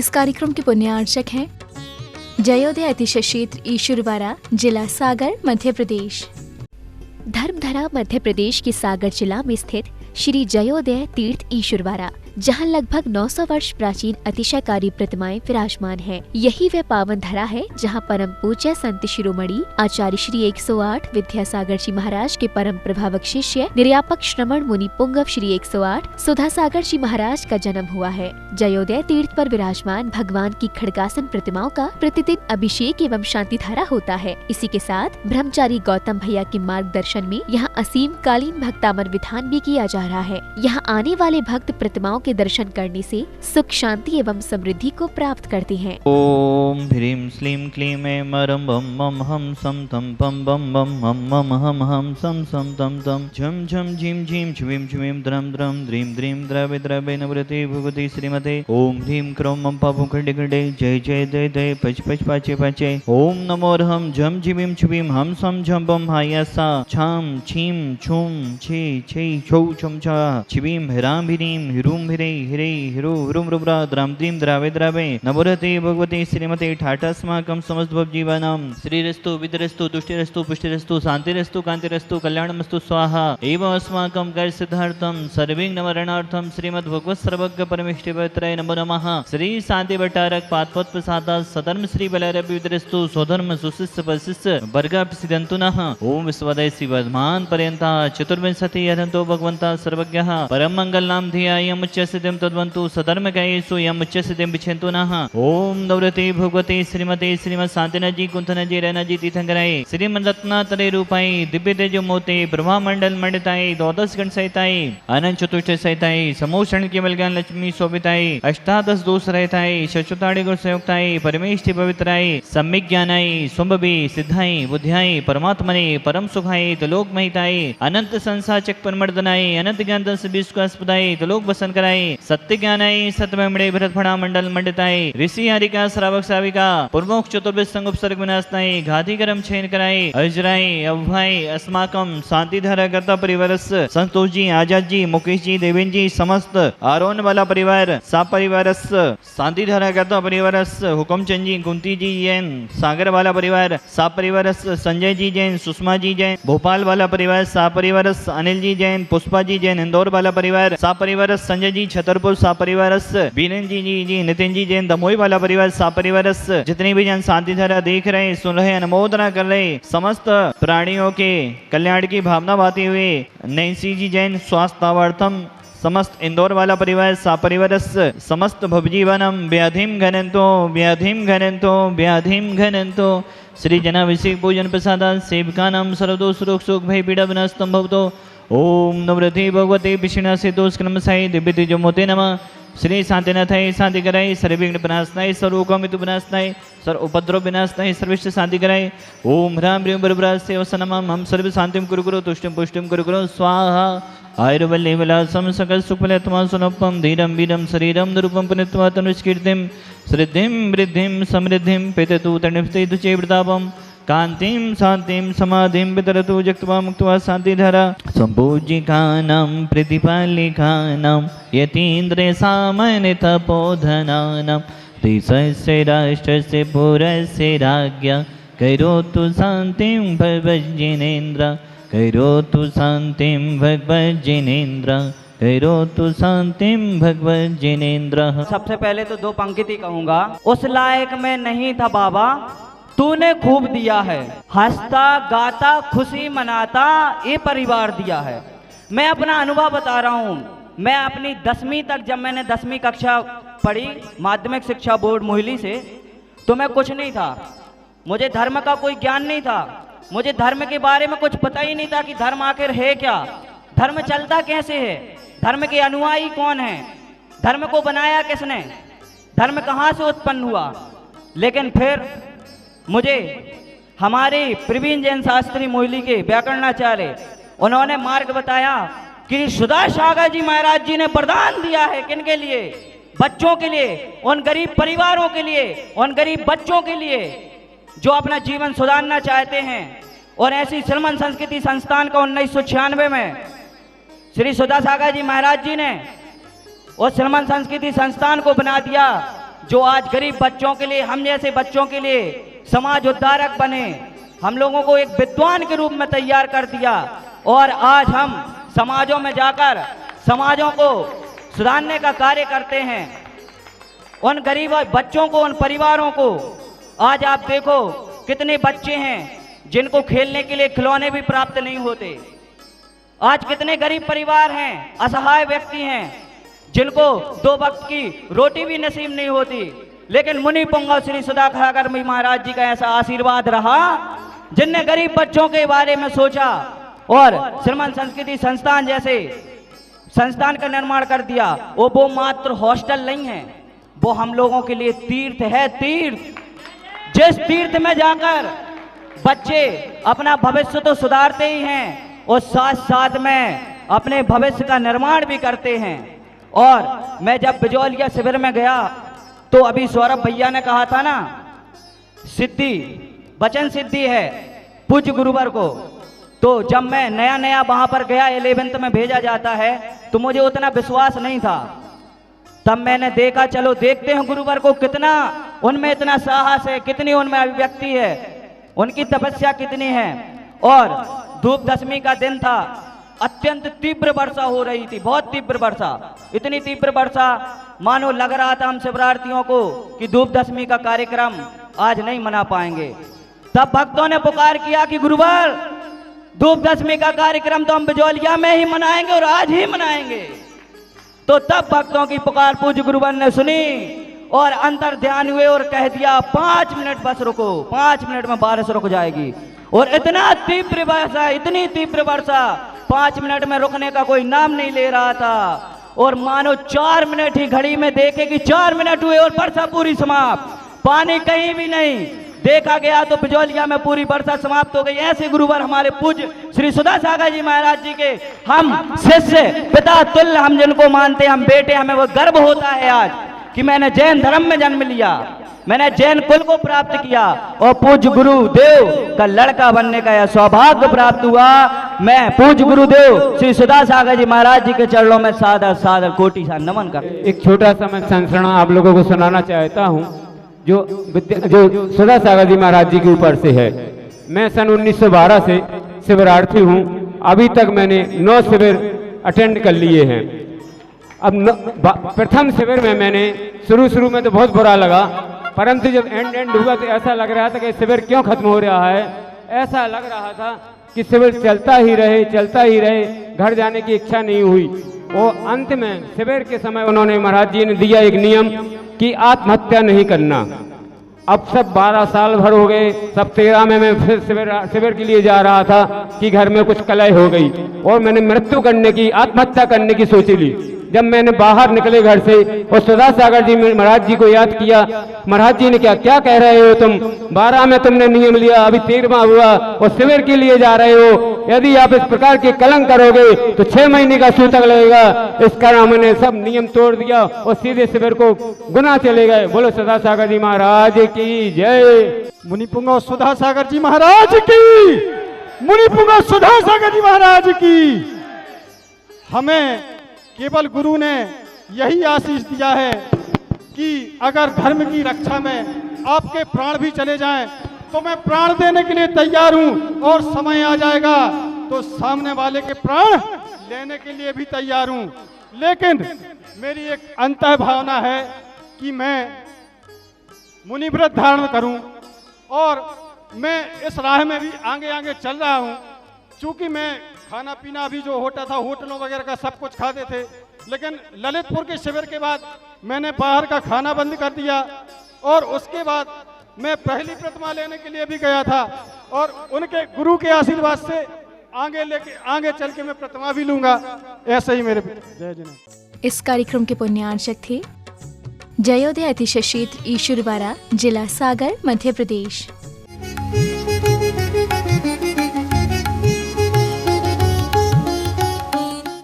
इस कार्यक्रम के पुण्यार्चक हैं जयोदय अतिशय क्षेत्र ईश्वरवाड़ा, जिला सागर, मध्य प्रदेश। धर्मधरा मध्य प्रदेश के सागर जिला में स्थित श्री जयोदय तीर्थ ईश्वरवाड़ा, जहां लगभग 900 वर्ष प्राचीन अतिशयकारी प्रतिमाएं विराजमान हैं। यही वह पावन धरा है जहां परम पूज्य संत शिरोमणि आचार्य श्री 108 विद्यासागर जी महाराज के परम प्रभावक शिष्य निर्यापक श्रमण मुनि पुंगव श्री 108 सुधासागर जी महाराज का जन्म हुआ है। जयोदय तीर्थ पर विराजमान भगवान की खड़गासन प्रतिमाओं का प्रतिदिन अभिषेक एवं शांति धारा होता है। इसी के साथ ब्रह्मचारी गौतम भैया के मार्गदर्शन में यहाँ असीम कालीन भक्तामर विधान भी किया जा रहा है। यहाँ आने वाले भक्त प्रतिमाओं के दर्शन करने से सुख, शांति एवं समृद्धि को प्राप्त करते हैं। ओम ह्रीं श्लीं क्लीं ऐं मरं बम मम हम सम तम पम बम बम मम मम हम सम सम तम तम झम झम झीम झीम छ्वीं छ्वीं द्रम द्रम द्रीं द्रीं द्रवे द्रवे नवरते भगवती श्रीमते ओम ह्रीं क्रों मम पापु खंडे खंडे जय जय दय दय पच पच पाचे पाचे ओम नमो हम झम झीं छ्वीं हम सम झम बम हायसा छाम छीम छूम छे छे छौ छम छा छ्वीं ह्रां ह्रीं ह्रूं ह्रे हिरे हिरो ह्रुम रुब्रा द्राम द्रीं द्रावे द्रावे नमोरते भगवते श्रीमते ठाटास्माकं समस्तभव जीवानां श्रीरस्तु विदरस्तु तुष्टिरस्तु पुष्टिरस्तु शांतिरस्तु कांतिरस्तु कल्याणमस्तु स्वाहा एवं अस्माकं कार्य सिद्धार्थं सर्वविघ्नमरणार्थं श्रीमद् भगवत् सर्वज्ञ परमेष्ठिपत्रये नमो नमः। श्री शांति भट्टारक पादपद प्रसादात् सधर्म श्री बलरवि विदरस्तु स्वधर्म सुशिष्य परिशिष्य वर्गापि सिद्धन्तु नः। ओम विश्वोदय शिवधर्मान पर्यन्ता चतुर्विंशति यदन्तो भगवन्तः सर्वज्ञः परम मंगलनाम धियायम् उच्चसिद्धिं तद्वन्तु सधर्मकायेषु यम् उच्चसिद्धिं विच्छन्तु नः। ओम नवरते भगवते श्रीमते श्रीमत् शांतिनाथजी कुंथनाजी रैनाजी तीर्थंकराय श्रीमद्रत्नात्रय रूपाय दिव्य तेजो मोते ब्रह्मा मंडल मंडिताय द्वादश गण सहिताय अनंत चतुष्ट सहिताय समोषण केवल ज्ञान लक्ष्मी शोभिताय अष्टादश दोष रहताय शचुताड़ि गुण संयुक्ताय परमेष्ठि पवित्राय सम्यक ज्ञानाय स्वंभवी सिद्धाय बुद्ध्याय परमात्मने परम सुखाय त्रिलोक महिताय अनंत संसार चक्र मर्दनाय अनंत ज्ञान दस विश्वासपदाय त्रिलोक बसन कराय सत्य ज्ञानाय सत्यमणे भरत फणा मंडल मंडिताय ऋषि हरिका श्रावक श्राविका पूर्वोक्त चतुर्विश संग उपसर्ग विनाशनाय घाती करम छेन कराय अजराय अभय अस्माकम शांति धारा करता परिवारस संतोष जी, आजाद जी, मुकेश जी, देवेन जी, समस्त आरोन वाला परिवार सा परिवारस शांति धारा करता परिवारस हुकमचंद जी, कुंती जी जैन, सागर वाला परिवार सा परिवारस संजय जी जैन, सुषमा जी जैन, भोपाल वाला परिवार सा परिवारस अनिल जी जैन, पुष्पा जी जैन, इंदौर वाला परिवार सा परिवारस संजय जी छतरपुर सा परिवारस बीरेन्द्र जी नितिन जी जैन दमोई वाला परिवार सा परिवारस जितने भी जन शांति धारा देख रहे, सुन रहे, अनुमोदना कर रहे, समस्त प्राणियों के कल्याण की भावना बाते हुए नैन्सी जी जैन स्वास्थ्यार्थम समस्त इंदौर वाला परिवार सा परिवारस समस्त भवजीवनम व्याधिम घनंतो व्याधिम घनंतो व्याधिम घनंतो श्री जनाभिषेक पूजन प्रसादा सेवकानां सर्वदोष रोग शोक भय पीड़ा विनाशतम भवतो। ओम नवरते भगवते विष्णु से दोष क्रमसाय दिव्य तेजो मोते नमः। श्री शांतिनाथाय शांति कराय सर्वविघ्न विनाशनाय सर्वोकामितु विनाशनाय सर्व उपद्रव विनाशनाय सर्विष्ट शांति कराय ओम ह्रां ह्रीं बरब्रास्य वसनमं हम सर्व शांतिं कुरु कुरु तुष्टिं पुष्टिं कुरु कुरु स्वाहा। आयुर्वल्ले विलासं सकल सुखफलत्मा सुनपं धीरं वीरं शरीरं निरूपं पुनित्वा तनुष्कीर्तिं श्रद्धिं वृद्धिं समृद्धिं पेततु तणिष्ठेतु चे वृतापं कांतिं शांतिं समाधिं वितरतु जक्त्वा मुक्त्वा शांतिधारा सम्पूज्यकानां प्रतिपालिकानां यतीन्द्र सामान्य तपोधनानां देशस्य राष्ट्रस्य पुरस्य राज्ञा करोतु शान्तिं भगवज्जिनेन्द्र करोतु शान्तिं भगवज्जिनेन्द्र करोतु शान्तिं भगवज्जिनेन्द्र। सबसे पहले तो दो पंक्ति कहूँगा। उस लायक मैं नहीं था बाबा, तूने खूब दिया है, हंसता गाता खुशी मनाता ये परिवार दिया है। मैं अपना अनुभव बता रहा हूँ। मैं अपनी 10वीं तक, जब मैंने 10वीं कक्षा पढ़ी माध्यमिक शिक्षा बोर्ड मोहिली से, तो मैं कुछ नहीं था, मुझे धर्म का कोई ज्ञान नहीं था, मुझे धर्म के बारे में कुछ पता ही नहीं था कि धर्म आखिर है क्या, धर्म चलता कैसे है, धर्म के अनुयायी कौन है, धर्म को बनाया किसने, धर्म कहाँ से उत्पन्न हुआ। लेकिन फिर मुझे हमारे प्रवीण जैन शास्त्री मोहिली के व्याकरणाचार्य उन्होंने मार्ग बताया कि सुधासागर जी महाराज जी ने वरदान दिया है किनके लिए, बच्चों के लिए, उन गरीब परिवारों के लिए, उन गरीब बच्चों के लिए जो अपना जीवन सुधारना चाहते हैं। और ऐसी श्रीमन संस्कृति संस्थान का 1996 में श्री सुधासागर जी महाराज जी ने उस श्रीमन संस्कृति संस्थान को बना दिया, जो आज गरीब बच्चों के लिए, हम जैसे बच्चों के लिए समाज उद्धारक बने, हम लोगों को एक विद्वान के रूप में तैयार कर दिया। और आज हम समाजों में जाकर समाजों को सुधारने का कार्य करते हैं। उन गरीब बच्चों को, उन परिवारों को, आज आप देखो कितने बच्चे हैं जिनको खेलने के लिए खिलौने भी प्राप्त नहीं होते। आज कितने गरीब परिवार हैं, असहाय व्यक्ति हैं जिनको 2 वक्त की रोटी भी नसीब नहीं होती। लेकिन मुनि पुंगव श्री सुधा सागर जी महाराज जी का ऐसा आशीर्वाद रहा, जिनने गरीब बच्चों के बारे में सोचा और श्रीमन संस्कृति संस्थान जैसे संस्थान का निर्माण कर दिया। वो मात्र हॉस्टल नहीं है, वो हम लोगों के लिए तीर्थ है। तीर्थ, जिस तीर्थ में जाकर बच्चे अपना भविष्य तो सुधारते ही हैं और साथ साथ में अपने भविष्य का निर्माण भी करते हैं। और मैं जब बिजौलिया शिविर में गया तो अभी सौरभ भैया ने कहा था ना, सिद्धि वचन सिद्धि है पूज्य गुरुवर को। तो जब मैं नया नया वहां पर गया, 11th में भेजा जाता है, तो मुझे उतना विश्वास नहीं था। तब मैंने देखा, चलो देखते हैं गुरुवर को, कितना उनमें इतना साहस है, कितनी उनमें अभिव्यक्ति है, उनकी तपस्या कितनी है। और धूप दशमी का दिन था, अत्यंत तीव्र वर्षा हो रही थी, बहुत तीव्र वर्षा, इतनी तीव्र वर्षा मानो लग रहा था हम शिवरार्थियों को कि धूप दशमी का कार्यक्रम आज नहीं मना पाएंगे। तब भक्तों ने पुकार किया कि गुरुवर, धूप दशमी का कार्यक्रम तो हम बिजौलिया में ही मनाएंगे और आज ही मनाएंगे। तो तब भक्तों की पुकार पूज्य गुरुवर ने सुनी और अंतर ध्यान हुए और कह दिया 5 मिनट बस रुको, 5 मिनट में बारिश रुक जाएगी। और इतना तीव्र वर्षा, इतनी तीव्र वर्षा, 5 मिनट में रुकने का कोई नाम नहीं ले रहा था। और मानो 4 मिनट ही घड़ी में देखे कि 4 मिनट हुए और वर्षा पूरी समाप्त, पानी कहीं भी नहीं देखा गया। तो बिजौलिया में पूरी वर्षा समाप्त हो गई। ऐसे गुरुवर हमारे पूज्य श्री सुधा सागर जी महाराज जी के हम शिष्य, पिता तुल्य हम जिनको मानते हैं, हम बेटे, हमें वो गर्व होता है आज कि मैंने जैन धर्म में जन्म लिया, मैंने जैन कुल को प्राप्त किया और पूज्य गुरुदेव का लड़का बनने का यह सौभाग्य प्राप्त हुआ। मैं पूज्य गुरुदेव श्री सुधा सागर जी महाराज जी के चरणों में सादर सादर कोटि सा नमन कर। एक छोटा सा मैं संस्मरण आप लोगों को सुनाना चाहता हूँ जो सुधा सागर जी महाराज जी के ऊपर से है। मैं सन 1912 से शिविरार्थी हूँ। अभी तक मैंने 9 शिविर अटेंड कर लिए हैं। अब प्रथम शिविर में मैंने शुरू में तो बहुत बुरा लगा, परंतु जब एंड हुआ तो ऐसा लग रहा था कि शिविर क्यों खत्म हो रहा है। ऐसा लग रहा था कि शिविर चलता ही रहे, घर जाने की इच्छा नहीं हुई। और अंत में शिविर के समय उन्होंने महाराज जी ने दिया एक नियम कि आत्महत्या नहीं करना। अब सब 12 साल भर हो गए, सब 13 में मैं फिर शिविर के लिए जा रहा था कि घर में कुछ कलह हो गई और मैंने मृत्यु करने की, आत्महत्या करने की सोच ली। जब मैंने बाहर निकले घर से और सुधा सागर जी महाराज जी को याद किया, महाराज जी ने क्या कह रहे हो तुम, 12 में तुमने नियम लिया, अभी 13वां हुआ और शिविर के लिए जा रहे हो। यदि आप इस प्रकार के कलंक करोगे तो 6 महीने का सूतक लगेगा। इस कारण मैंने सब नियम तोड़ दिया और सीधे शिविर को गुना चले गए। बोलो सुधा सागर जी महाराज की जय। मुनि पुंगव सुधा सागर जी महाराज की, मुनि पुंगव सुधा सागर जी महाराज की। हमें केवल गुरु ने यही आशीष दिया है कि अगर धर्म की रक्षा में आपके प्राण भी चले जाएं तो मैं प्राण देने के लिए तैयार हूं और समय आ जाएगा तो सामने वाले के प्राण लेने के लिए भी तैयार हूं। लेकिन मेरी एक अंतः भावना है कि मैं मुनि व्रत धारण करूं और मैं इस राह में भी आगे चल रहा हूं। चूंकि मैं खाना पीना भी जो होता था होटलों वगैरह का सब कुछ खाते थे, लेकिन ललितपुर के शिविर के बाद मैंने बाहर का खाना बंद कर दिया और उसके बाद मैं पहली प्रतिमा लेने के लिए भी गया था और उनके गुरु के आशीर्वाद से आगे चल के मैं प्रतिमा भी लूंगा। ऐसे ही मेरे जय जय। इस कार्यक्रम के पुण्यार्चक थे जयोदय अतिशय क्षेत्र ईश्वरवाड़ा, जिला सागर, मध्य प्रदेश।